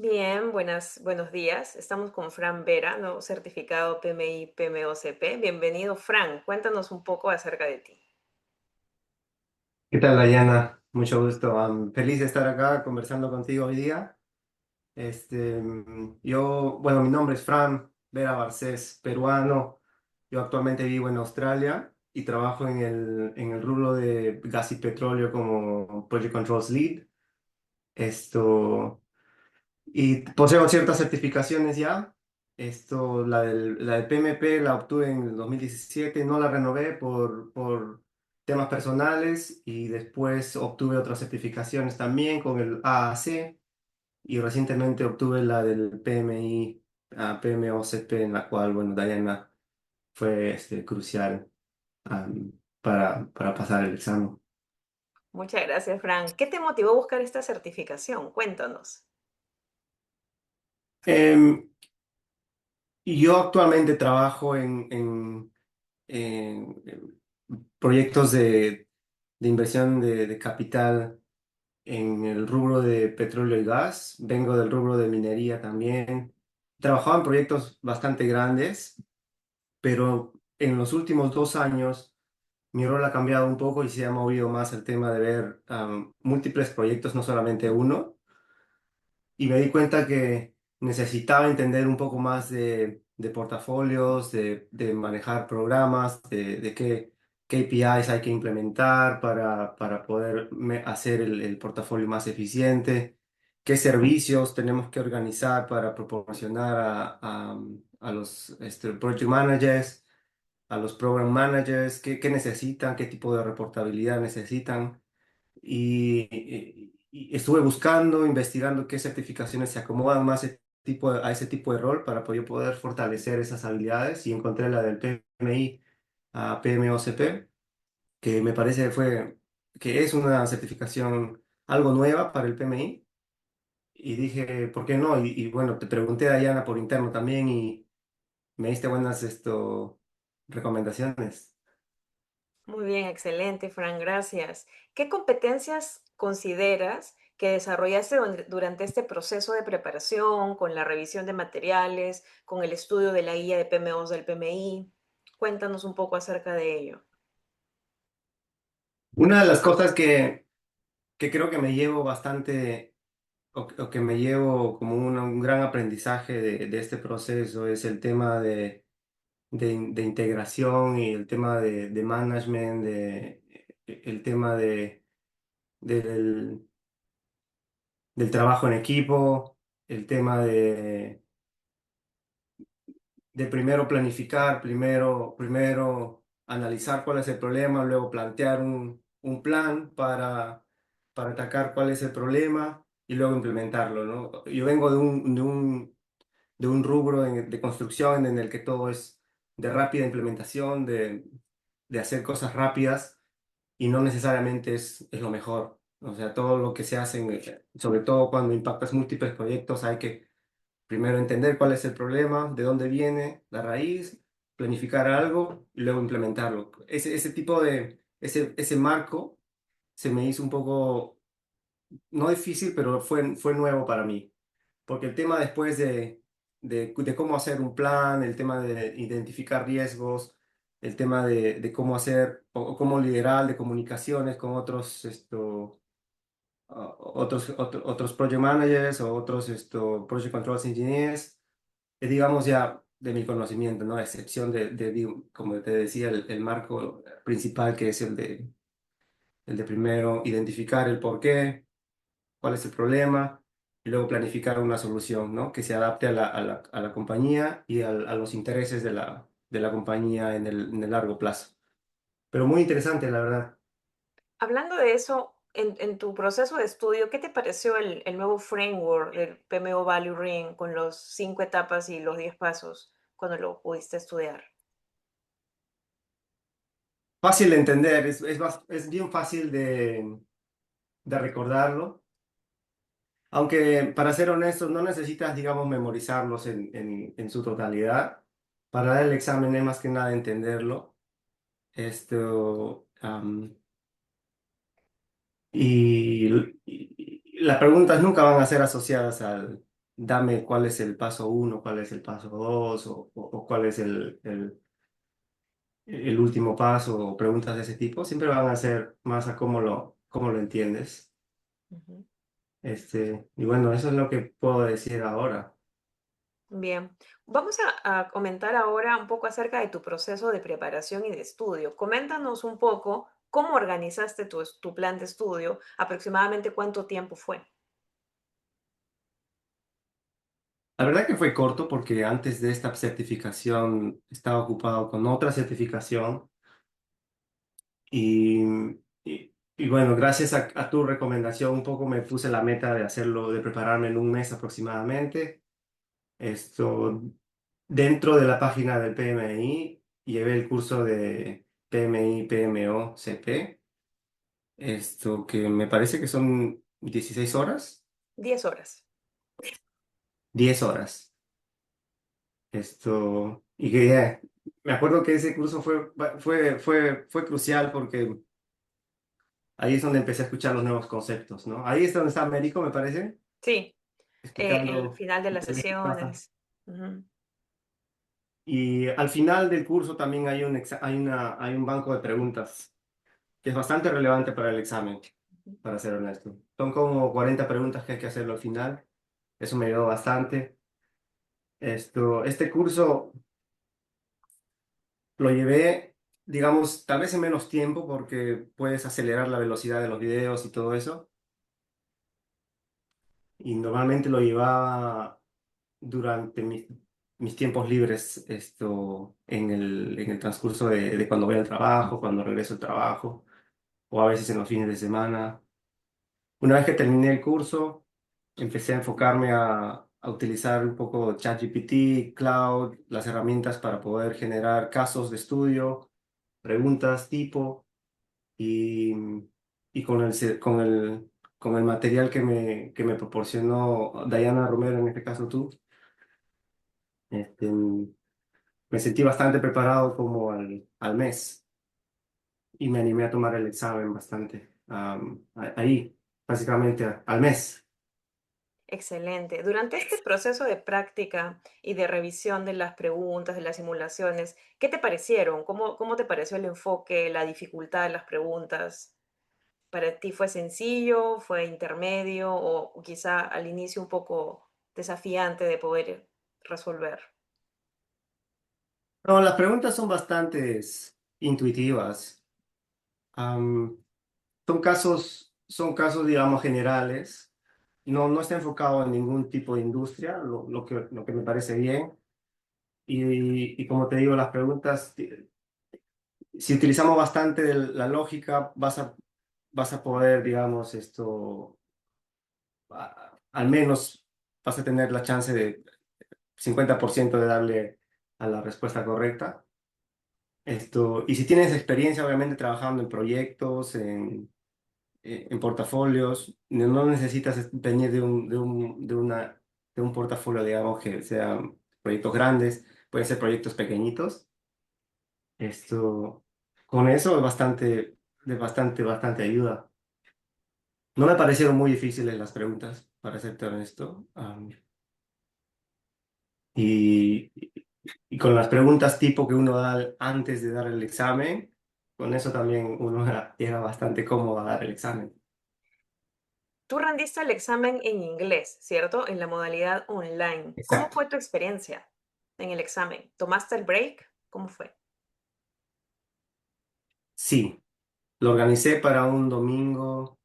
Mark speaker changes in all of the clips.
Speaker 1: Bien, buenos días. Estamos con Fran Vera, ¿no? Certificado PMI PMOCP. Bienvenido, Fran. Cuéntanos un poco acerca de ti.
Speaker 2: ¿Qué tal, Dayana? Mucho gusto. Feliz de estar acá conversando contigo hoy día. Bueno, mi nombre es Fran Vera Barcés, peruano. Yo actualmente vivo en Australia y trabajo en el rubro de gas y petróleo como Project Controls Lead. Esto, y poseo ciertas certificaciones ya. La del PMP la obtuve en el 2017, no la renové por temas personales y después obtuve otras certificaciones también con el AAC y recientemente obtuve la del PMI, PMOCP, en la cual, bueno, Diana fue crucial am, para pasar el examen.
Speaker 1: Muchas gracias, Fran. ¿Qué te motivó a buscar esta certificación? Cuéntanos.
Speaker 2: Em, y yo actualmente trabajo en proyectos de inversión de capital en el rubro de petróleo y gas. Vengo del rubro de minería también. Trabajaba en proyectos bastante grandes, pero en los últimos 2 años mi rol ha cambiado un poco y se ha movido más el tema de ver múltiples proyectos, no solamente uno, y me di cuenta que necesitaba entender un poco más de portafolios, de manejar programas, de qué KPIs hay que implementar para poder hacer el portafolio más eficiente, qué servicios tenemos que organizar para proporcionar a los project managers, a los program managers, qué necesitan, qué tipo de reportabilidad necesitan. Y estuve buscando, investigando qué certificaciones se acomodan más a ese tipo de rol para poder fortalecer esas habilidades y encontré la del PMI a PMOCP, que me parece que es una certificación algo nueva para el PMI. Y dije, ¿por qué no? Y bueno, te pregunté a Diana por interno también y me diste buenas recomendaciones.
Speaker 1: Muy bien, excelente, Fran, gracias. ¿Qué competencias consideras que desarrollaste durante este proceso de preparación, con la revisión de materiales, con el estudio de la guía de PMOs del PMI? Cuéntanos un poco acerca de ello.
Speaker 2: Una de las cosas que creo que me llevo bastante o que me llevo como un gran aprendizaje de este proceso es el tema de integración y el tema de management, el tema del, del trabajo en equipo, el tema de primero planificar, primero analizar cuál es el problema, luego plantear un plan para atacar cuál es el problema y luego implementarlo, ¿no? Yo vengo de un rubro de construcción en el que todo es de rápida implementación, de hacer cosas rápidas y no necesariamente es lo mejor. O sea, todo lo que se hace, sobre todo cuando impactas múltiples proyectos, hay que primero entender cuál es el problema, de dónde viene la raíz, planificar algo y luego implementarlo. Ese tipo ese marco se me hizo un poco, no difícil, pero fue nuevo para mí. Porque el tema después de cómo hacer un plan, el tema de identificar riesgos, el tema de cómo hacer o cómo liderar de comunicaciones con otros project managers o otros project controls engineers, digamos ya de mi conocimiento, ¿no? A excepción como te decía, el marco principal que es el de primero identificar el por qué, cuál es el problema y luego planificar una solución, ¿no? Que se adapte a la compañía y a los intereses de la compañía en el largo plazo. Pero muy interesante, la verdad.
Speaker 1: Hablando de eso, en tu proceso de estudio, ¿qué te pareció el nuevo framework del PMO Value Ring con los 5 etapas y los 10 pasos cuando lo pudiste estudiar?
Speaker 2: Fácil de entender, es bien fácil de recordarlo. Aunque, para ser honestos, no necesitas, digamos, memorizarlos en su totalidad. Para dar el examen es más que nada entenderlo. Esto, am, y las preguntas nunca van a ser asociadas dame cuál es el paso uno, cuál es el paso dos, o cuál es el último paso, o preguntas de ese tipo, siempre van a ser más a cómo lo entiendes.
Speaker 1: Ujú.
Speaker 2: Y bueno, eso es lo que puedo decir ahora.
Speaker 1: Bien, vamos a comentar ahora un poco acerca de tu proceso de preparación y de estudio. Coméntanos un poco cómo organizaste tu plan de estudio, aproximadamente cuánto tiempo fue.
Speaker 2: La verdad que fue corto porque antes de esta certificación estaba ocupado con otra certificación y, y bueno, gracias a tu recomendación un poco me puse la meta de hacerlo, de prepararme en un mes aproximadamente. Esto, dentro de la página del PMI, llevé el curso de PMI, PMO, CP, que me parece que son 16 horas,
Speaker 1: 10 horas.
Speaker 2: 10 horas. Y que me acuerdo que ese curso fue crucial porque ahí es donde empecé a escuchar los nuevos conceptos, ¿no? Ahí es donde está Américo, me parece,
Speaker 1: Sí, el
Speaker 2: explicando.
Speaker 1: final de las sesiones. Ujú.
Speaker 2: Y al final del curso también hay un banco de preguntas que es bastante relevante para el examen, para ser honesto. Son como 40 preguntas que hay que hacerlo al final. Eso me ayudó bastante. Este curso lo llevé, digamos, tal vez en menos tiempo porque puedes acelerar la velocidad de los videos y todo eso. Y normalmente lo llevaba durante mis tiempos libres, en el transcurso de cuando voy al trabajo, cuando regreso al trabajo, o a veces en los fines de semana. Una vez que terminé el curso, empecé a enfocarme a utilizar un poco ChatGPT, Cloud, las herramientas para poder generar casos de estudio, preguntas tipo, y, y con el material que me proporcionó Diana Romero, en este caso tú, este, me sentí bastante preparado como al mes y me animé a tomar el examen bastante ahí, básicamente al mes.
Speaker 1: Excelente. Durante este proceso de práctica y de revisión de las preguntas, de las simulaciones, ¿qué te parecieron? ¿Cómo te pareció el enfoque, la dificultad de las preguntas? ¿Para ti fue sencillo, fue intermedio o quizá al inicio un poco desafiante de poder resolver?
Speaker 2: No, las preguntas son bastante intuitivas. Am, son casos, digamos, generales. No está enfocado en ningún tipo de industria, lo que me parece bien. Y como te digo, las preguntas, si utilizamos bastante de la lógica, vas a poder, digamos, al menos vas a tener la chance de 50% de darle a la respuesta correcta. Y si tienes experiencia, obviamente, trabajando en proyectos, en portafolios, no necesitas venir de un portafolio, digamos, que sean proyectos grandes, pueden ser proyectos pequeñitos. Esto, con eso es bastante ayuda. No me parecieron muy difíciles las preguntas, para serte honesto. Y, y con las preguntas tipo que uno da antes de dar el examen, con eso también uno llega bastante cómodo a dar el examen.
Speaker 1: Tú rendiste el examen en inglés, ¿cierto? En la modalidad online. ¿Cómo
Speaker 2: Exacto.
Speaker 1: fue tu experiencia en el examen? ¿Tomaste el break? ¿Cómo fue?
Speaker 2: Sí, lo organicé para un domingo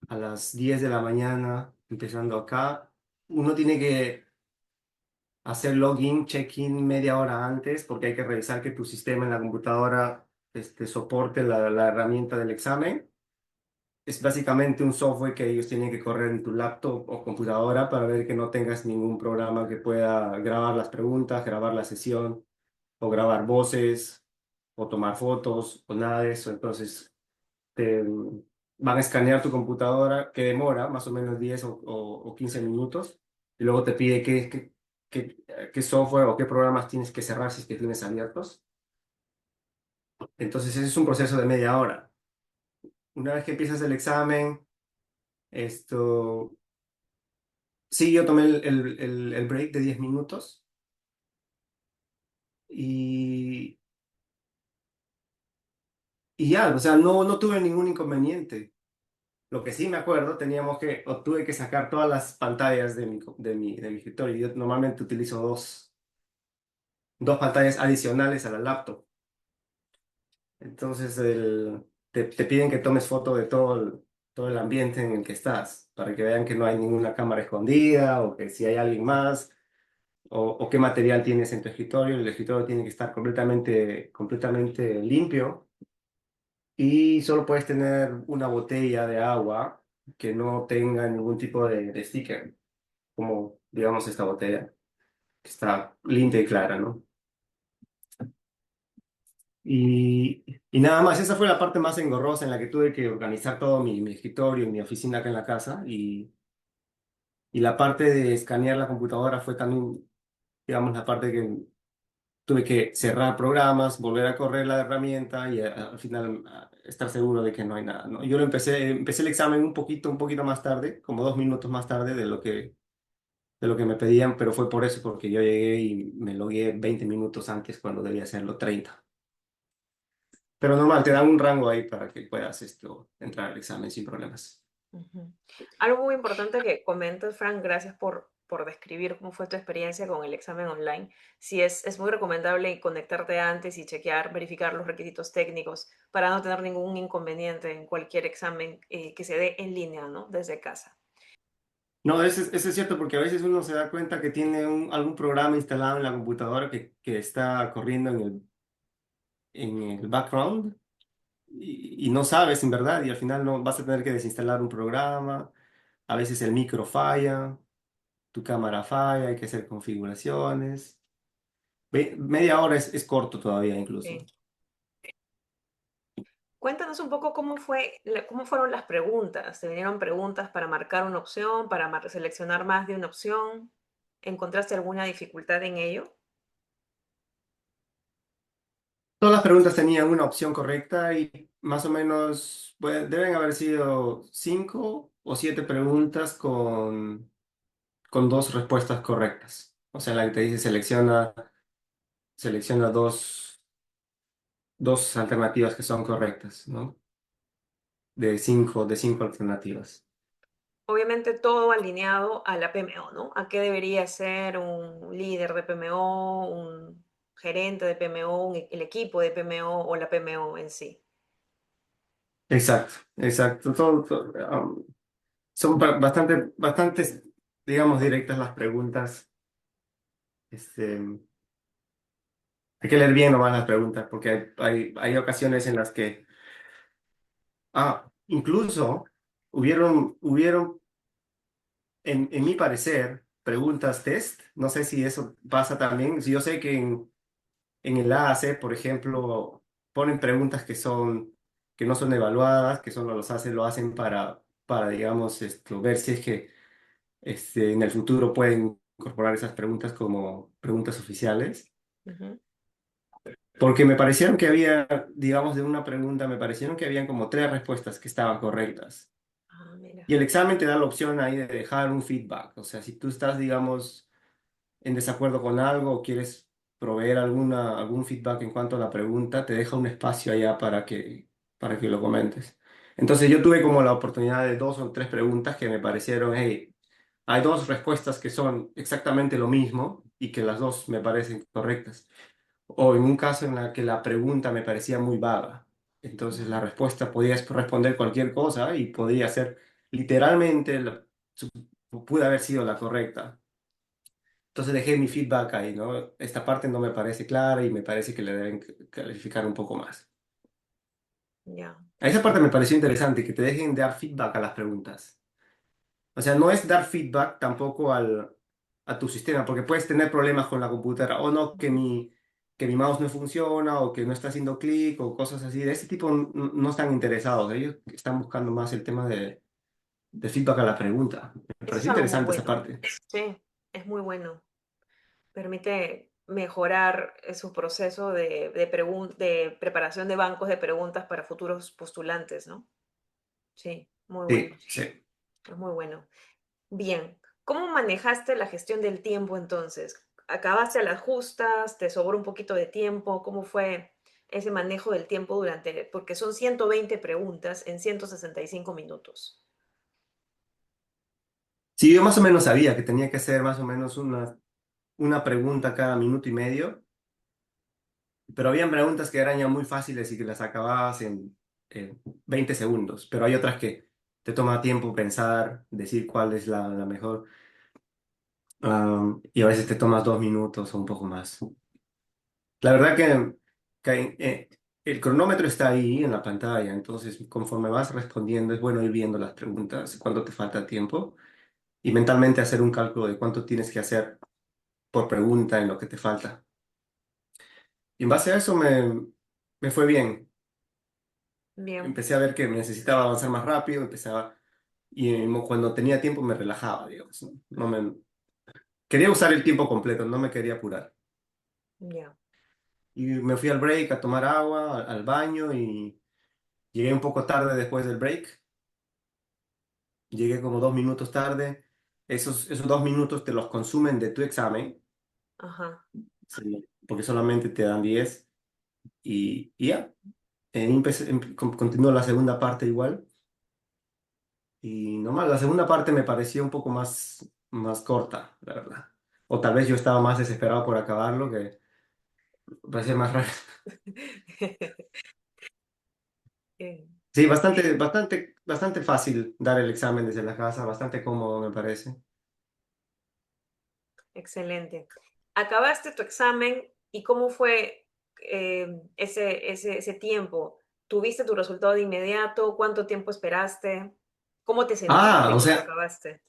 Speaker 2: a las 10 de la mañana, empezando acá. Uno tiene que hacer login, check-in media hora antes porque hay que revisar que tu sistema en la computadora soporte la herramienta del examen. Es básicamente un software que ellos tienen que correr en tu laptop o computadora para ver que no tengas ningún programa que pueda grabar las preguntas, grabar la sesión o grabar voces o tomar fotos o nada de eso. Entonces, te van a escanear tu computadora, que demora más o menos 10 o 15 minutos, y luego te pide qué software o qué programas tienes que cerrar si es que tienes abiertos. Entonces, ese es un proceso de media hora. Una vez que empiezas el examen, esto, Sí, yo tomé el break de 10 minutos y, y ya, o sea, no tuve ningún inconveniente. Lo que sí me acuerdo, o tuve que sacar todas las pantallas de mi escritorio. Yo normalmente utilizo dos pantallas adicionales a la laptop. Entonces, te piden que tomes foto de todo el ambiente en el que estás, para que vean que no hay ninguna cámara escondida o que si hay alguien más, o qué material tienes en tu escritorio. El escritorio tiene que estar completamente limpio y solo puedes tener una botella de agua que no tenga ningún tipo de sticker, como digamos esta botella, que está limpia y clara, ¿no? Y nada más, esa fue la parte más engorrosa en la que tuve que organizar todo mi escritorio y mi oficina acá en la casa. Y la parte de escanear la computadora fue también, digamos, la parte que tuve que cerrar programas, volver a correr la herramienta y al final estar seguro de que no hay nada, ¿no? Yo empecé el examen un poquito más tarde, como 2 minutos más tarde de lo que me pedían, pero fue por eso, porque yo llegué y me logué 20 minutos antes cuando debía hacerlo 30. Pero normal, te dan un rango ahí para que puedas entrar al examen sin problemas.
Speaker 1: Ujú. Algo muy importante que comentas, Frank, gracias por describir cómo fue tu experiencia con el examen online. Sí, es muy recomendable conectarte antes y chequear, verificar los requisitos técnicos para no tener ningún inconveniente en cualquier examen que se dé en línea, ¿no? Desde casa.
Speaker 2: No, eso es cierto porque a veces uno se da cuenta que tiene algún programa instalado en la computadora que está corriendo en el background y no sabes en verdad y al final no vas a tener que desinstalar un programa. A veces el micro falla, tu cámara falla, hay que hacer configuraciones. Media hora es corto todavía incluso.
Speaker 1: Sí. Cuéntanos un poco cómo fueron las preguntas. ¿Te vinieron preguntas para marcar una opción, para seleccionar más de una opción? ¿Encontraste alguna dificultad en ello?
Speaker 2: Todas las preguntas tenían una opción correcta y más o menos deben haber sido 5 o 7 preguntas con dos respuestas correctas. O sea, la que te dice selecciona dos alternativas que son correctas, ¿no? De cinco alternativas.
Speaker 1: Obviamente todo alineado a la PMO, ¿no? ¿A qué debería ser un líder de PMO, un gerente de PMO, el equipo de PMO o la PMO en sí?
Speaker 2: Exacto, exacto. Son bastantes, digamos, directas las preguntas. Este, hay que leer bien nomás las preguntas porque hay ocasiones en las que, incluso hubieron en mi parecer, preguntas test. No sé si eso pasa también. Si yo sé que en el AAC, por ejemplo, ponen preguntas que no son evaluadas, que solo lo hacen para digamos, ver si es que en el futuro pueden incorporar esas preguntas como preguntas oficiales.
Speaker 1: Ujú.
Speaker 2: Porque me parecieron que había, digamos, de una pregunta, me parecieron que habían como 3 respuestas que estaban correctas.
Speaker 1: Ah, mira.
Speaker 2: Y el examen te da la opción ahí de dejar un feedback. O sea, si tú estás, digamos, en desacuerdo con algo o quieres proveer algún feedback en cuanto a la pregunta, te deja un espacio allá para que lo comentes. Entonces yo tuve como la oportunidad de 2 o 3 preguntas que me parecieron, hey, hay 2 respuestas que son exactamente lo mismo y que las dos me parecen correctas. O en un caso en la que la pregunta me parecía muy vaga. Entonces la respuesta podía responder cualquier cosa y podría ser literalmente, su- pudo haber sido la correcta. Entonces dejé mi feedback ahí, ¿no? Esta parte no me parece clara y me parece que le deben clarificar un poco más.
Speaker 1: Ya.
Speaker 2: A esa parte me pareció interesante, que te dejen dar feedback a las preguntas. O sea, no es dar feedback tampoco a tu sistema, porque puedes tener problemas con la computadora, o no, que mi mouse no funciona, o que no está haciendo clic, o cosas así. De ese tipo no están interesados. Ellos están buscando más el tema de feedback a la pregunta. Me
Speaker 1: Eso es
Speaker 2: pareció
Speaker 1: algo muy
Speaker 2: interesante esa
Speaker 1: bueno.
Speaker 2: parte.
Speaker 1: Sí, es muy bueno. Permite mejorar su proceso de preparación de bancos de preguntas para futuros postulantes, ¿no? Sí, muy bueno.
Speaker 2: Sí, sí.
Speaker 1: Es muy bueno. Bien. ¿Cómo manejaste la gestión del tiempo entonces? ¿Acabaste a las justas? ¿Te sobró un poquito de tiempo? ¿Cómo fue ese manejo del tiempo durante, porque son 120 preguntas en 165 minutos?
Speaker 2: Sí, yo más o menos sabía que tenía que hacer más o menos una pregunta cada minuto y medio, pero habían preguntas que eran ya muy fáciles y que las acababas en 20 segundos, pero hay otras que te toma tiempo pensar, decir cuál es la mejor, y a veces te tomas 2 minutos o un poco más. La verdad que el cronómetro está ahí en la pantalla, entonces conforme vas respondiendo es bueno ir viendo las preguntas, cuánto te falta tiempo y mentalmente hacer un cálculo de cuánto tienes que hacer por pregunta en lo que te falta. Y en base a eso me fue bien.
Speaker 1: Bien,
Speaker 2: Empecé a ver que necesitaba avanzar más rápido, y cuando tenía tiempo me relajaba, digamos. Quería usar el tiempo completo, no me quería apurar.
Speaker 1: ya,
Speaker 2: Y me fui al break a tomar agua, al baño y llegué un poco tarde después del break. Llegué como 2 minutos tarde. Esos 2 minutos te los consumen de tu examen,
Speaker 1: ajá.
Speaker 2: sí, porque solamente te dan 10 y ya. Continuó la segunda parte igual. Y nomás, la segunda parte me pareció un poco más corta, la verdad. O tal vez yo estaba más desesperado por acabarlo que parecía más raro.
Speaker 1: Eh,
Speaker 2: Sí, bastante fácil dar el examen desde la casa, bastante cómodo me parece.
Speaker 1: Excelente. Acabaste tu examen y ¿cómo fue ese tiempo? ¿Tuviste tu resultado de inmediato? ¿Cuánto tiempo esperaste? ¿Cómo te
Speaker 2: Ah,
Speaker 1: sentiste
Speaker 2: o
Speaker 1: cuando
Speaker 2: sea,
Speaker 1: acabaste?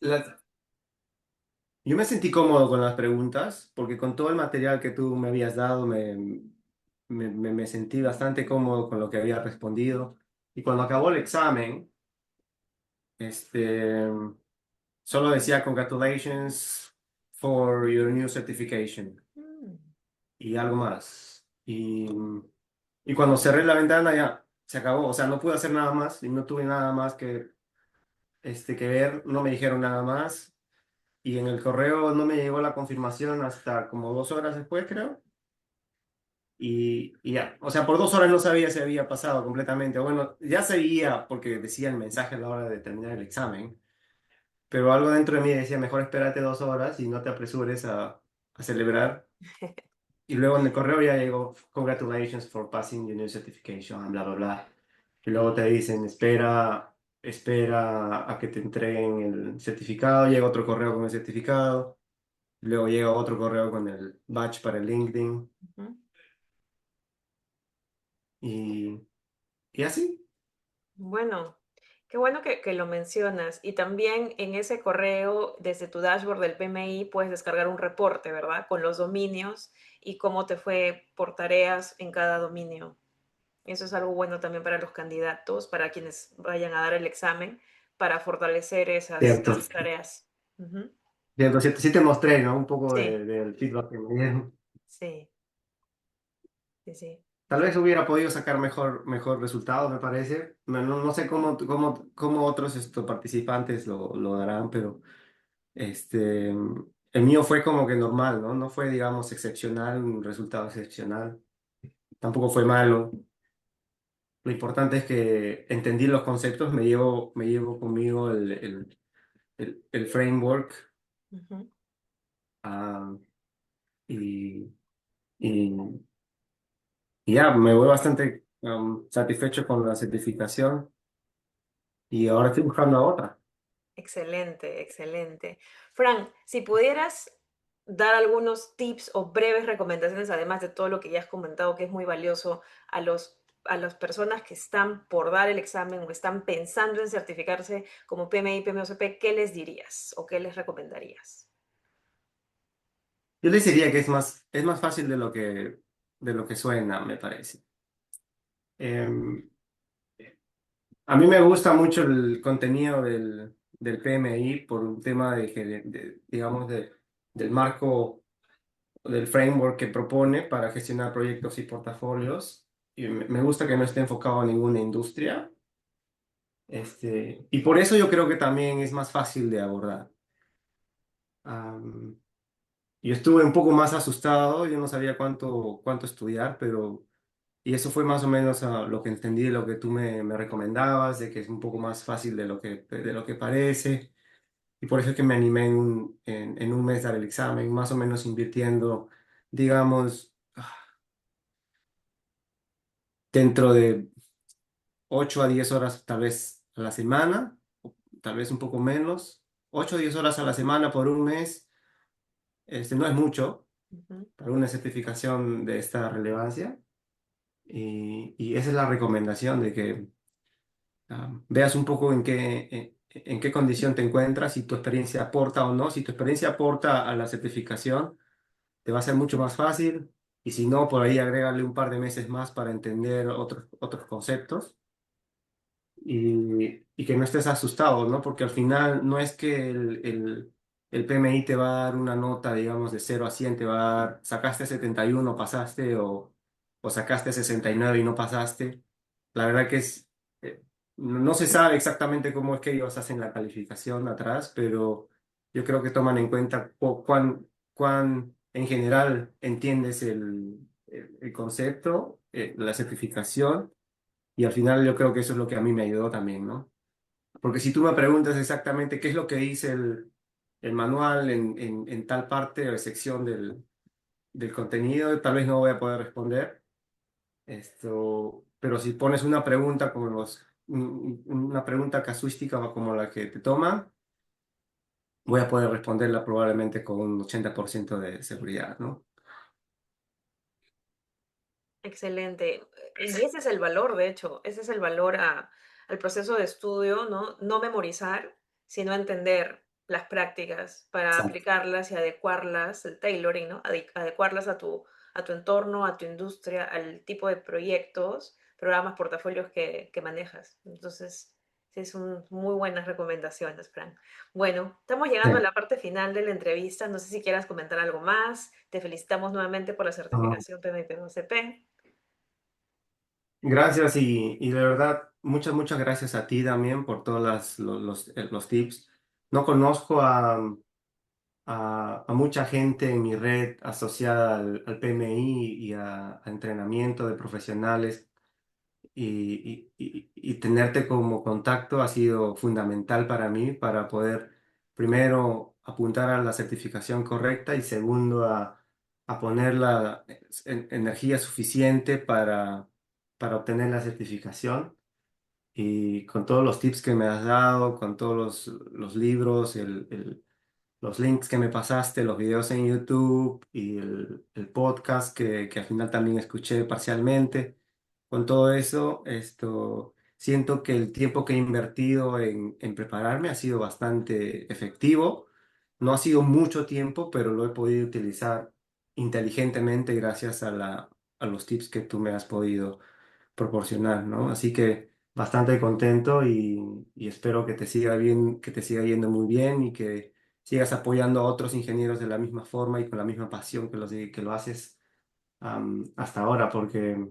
Speaker 2: yo me sentí cómodo con las preguntas, porque con todo el material que tú me habías dado, me sentí bastante cómodo con lo que había respondido. Y cuando acabó el examen, este, solo decía congratulations for your new certification
Speaker 1: Mm,
Speaker 2: y algo más. Y cuando cerré la ventana ya se acabó, o sea, no pude hacer nada más y no tuve nada más que ver, no me dijeron nada más. Y en el correo no me llegó la confirmación hasta como 2 horas después, creo. Y ya, o sea, por 2 horas no sabía si había pasado completamente. Bueno, ya sabía porque decía el mensaje a la hora de terminar el examen, pero algo dentro de mí decía, mejor espérate 2 horas y no te apresures a celebrar. Y luego en el correo ya llegó, congratulations for passing your new certification, bla, bla, bla. Y luego te dicen, espera a que te entreguen el certificado. Llega otro correo con el certificado. Luego llega otro correo con el badge para el LinkedIn.
Speaker 1: ujú.
Speaker 2: Y, y así.
Speaker 1: Bueno, qué bueno que lo mencionas. Y también en ese correo, desde tu dashboard del PMI, puedes descargar un reporte, ¿verdad? Con los dominios y cómo te fue por tareas en cada dominio. Eso es algo bueno también para los candidatos, para quienes vayan a dar el examen, para fortalecer
Speaker 2: Cierto.
Speaker 1: esas tareas. Ujú.
Speaker 2: Cierto, cierto. Sí te mostré, ¿no? Un poco
Speaker 1: Sí,
Speaker 2: del feedback que me dieron.
Speaker 1: sí, sí, sí.
Speaker 2: Tal vez hubiera podido sacar mejor resultado, me parece. No sé cómo otros participantes lo darán, pero el mío fue como que normal, ¿no? No fue, digamos, excepcional, un resultado excepcional. Tampoco fue malo. Lo importante es que entendí los conceptos, me llevo conmigo el framework,
Speaker 1: Ujú.
Speaker 2: ah, y, y, y ya, me voy bastante satisfecho con la certificación y ahora estoy buscando otra.
Speaker 1: Excelente, excelente. Fran, si pudieras dar algunos tips o breves recomendaciones, además de todo lo que ya has comentado, que es muy valioso a las personas que están por dar el examen o están pensando en certificarse como PMI, PMOCP, ¿qué les dirías o qué les recomendarías?
Speaker 2: Yo les diría que es más fácil de lo que suena, me parece. Em, a mí me gusta mucho el contenido del PMI por un tema digamos, del marco, del framework que propone para gestionar proyectos y portafolios. Y me gusta que no esté enfocado a ninguna industria. Y por eso yo creo que también es más fácil de abordar. Am, yo estuve un poco más asustado, yo no sabía cuánto estudiar, pero... Y eso fue más o menos lo que entendí de lo que tú me recomendabas, de que es un poco más fácil de lo que parece. Y por eso es que me animé en un mes a dar el examen, más o menos invirtiendo, digamos, dentro de 8 a 10 horas tal vez a la semana, o tal vez un poco menos. 8 a 10 horas a la semana por un mes, no es mucho
Speaker 1: Ujú.
Speaker 2: para una certificación de esta relevancia. Y esa es la recomendación de que veas un poco en qué condición te encuentras, si tu experiencia aporta o no. Si tu experiencia aporta a la certificación, te va a ser mucho más fácil. Y si no, por ahí agrégale un par de meses más para entender otros conceptos y que no estés asustado, ¿no? Porque al final no es que el PMI te va a dar una nota, digamos, de 0 a 100, te va a dar, sacaste 71, pasaste, o sacaste 69 y no pasaste. La verdad que no se sabe exactamente cómo es que ellos hacen la calificación atrás, pero yo creo que toman en cuenta cuán en general entiendes el concepto, la certificación, y al final yo creo que eso es lo que a mí me ayudó también, ¿no? Porque si tú me preguntas exactamente qué es lo que dice el manual en tal parte o sección del contenido, tal vez no voy a poder responder. Pero si pones una pregunta como una pregunta casuística como la que te toman, voy a poder responderla probablemente con un 80% de seguridad, ¿no?
Speaker 1: Excelente. Y ese es el valor, de hecho, ese es el valor al proceso de estudio, ¿no? No memorizar, sino entender las prácticas para
Speaker 2: Exacto.
Speaker 1: aplicarlas y adecuarlas, el tailoring, ¿no? Adecuarlas a tu entorno, a tu industria, al tipo de proyectos, programas, portafolios que manejas. Entonces, sí, son muy buenas recomendaciones, Frank. Bueno, estamos llegando a
Speaker 2: Sí.
Speaker 1: la parte final de la entrevista. No sé si quieras comentar algo más. Te felicitamos nuevamente por la
Speaker 2: Ah,
Speaker 1: certificación PMP-OCP.
Speaker 2: gracias y de verdad, muchas gracias a ti también por todos los tips. No conozco a mucha gente en mi red asociada al PMI y a entrenamiento de profesionales y tenerte como contacto ha sido fundamental para mí para poder, primero, apuntar a la certificación correcta y segundo, a poner la energía suficiente para obtener la certificación. Y con todos los tips que me has dado, con todos los libros, los links que me pasaste, los videos en YouTube y el podcast que al final también escuché parcialmente. Con todo eso, siento que el tiempo que he invertido en prepararme ha sido bastante efectivo. No ha sido mucho tiempo, pero lo he podido utilizar inteligentemente gracias a los tips que tú me has podido proporcionar, ¿no? Así que bastante contento y espero que te siga bien, que te siga yendo muy bien y que sigas apoyando a otros ingenieros de la misma forma y con la misma pasión que lo haces hasta ahora, porque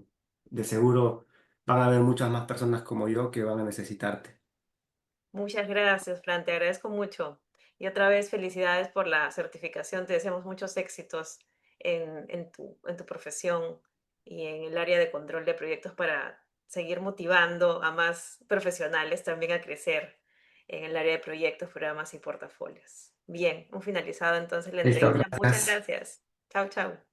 Speaker 2: de seguro van a haber muchas más personas como yo que van a necesitarte.
Speaker 1: Muchas gracias, Fran, te agradezco mucho. Y otra vez, felicidades por la certificación. Te deseamos muchos éxitos en tu profesión y en el área de control de proyectos para seguir motivando a más profesionales también a crecer en el área de proyectos, programas y portafolios. Bien, un finalizado entonces la
Speaker 2: Listo,
Speaker 1: entrevista. Muchas
Speaker 2: gracias.
Speaker 1: gracias. Chao, chao.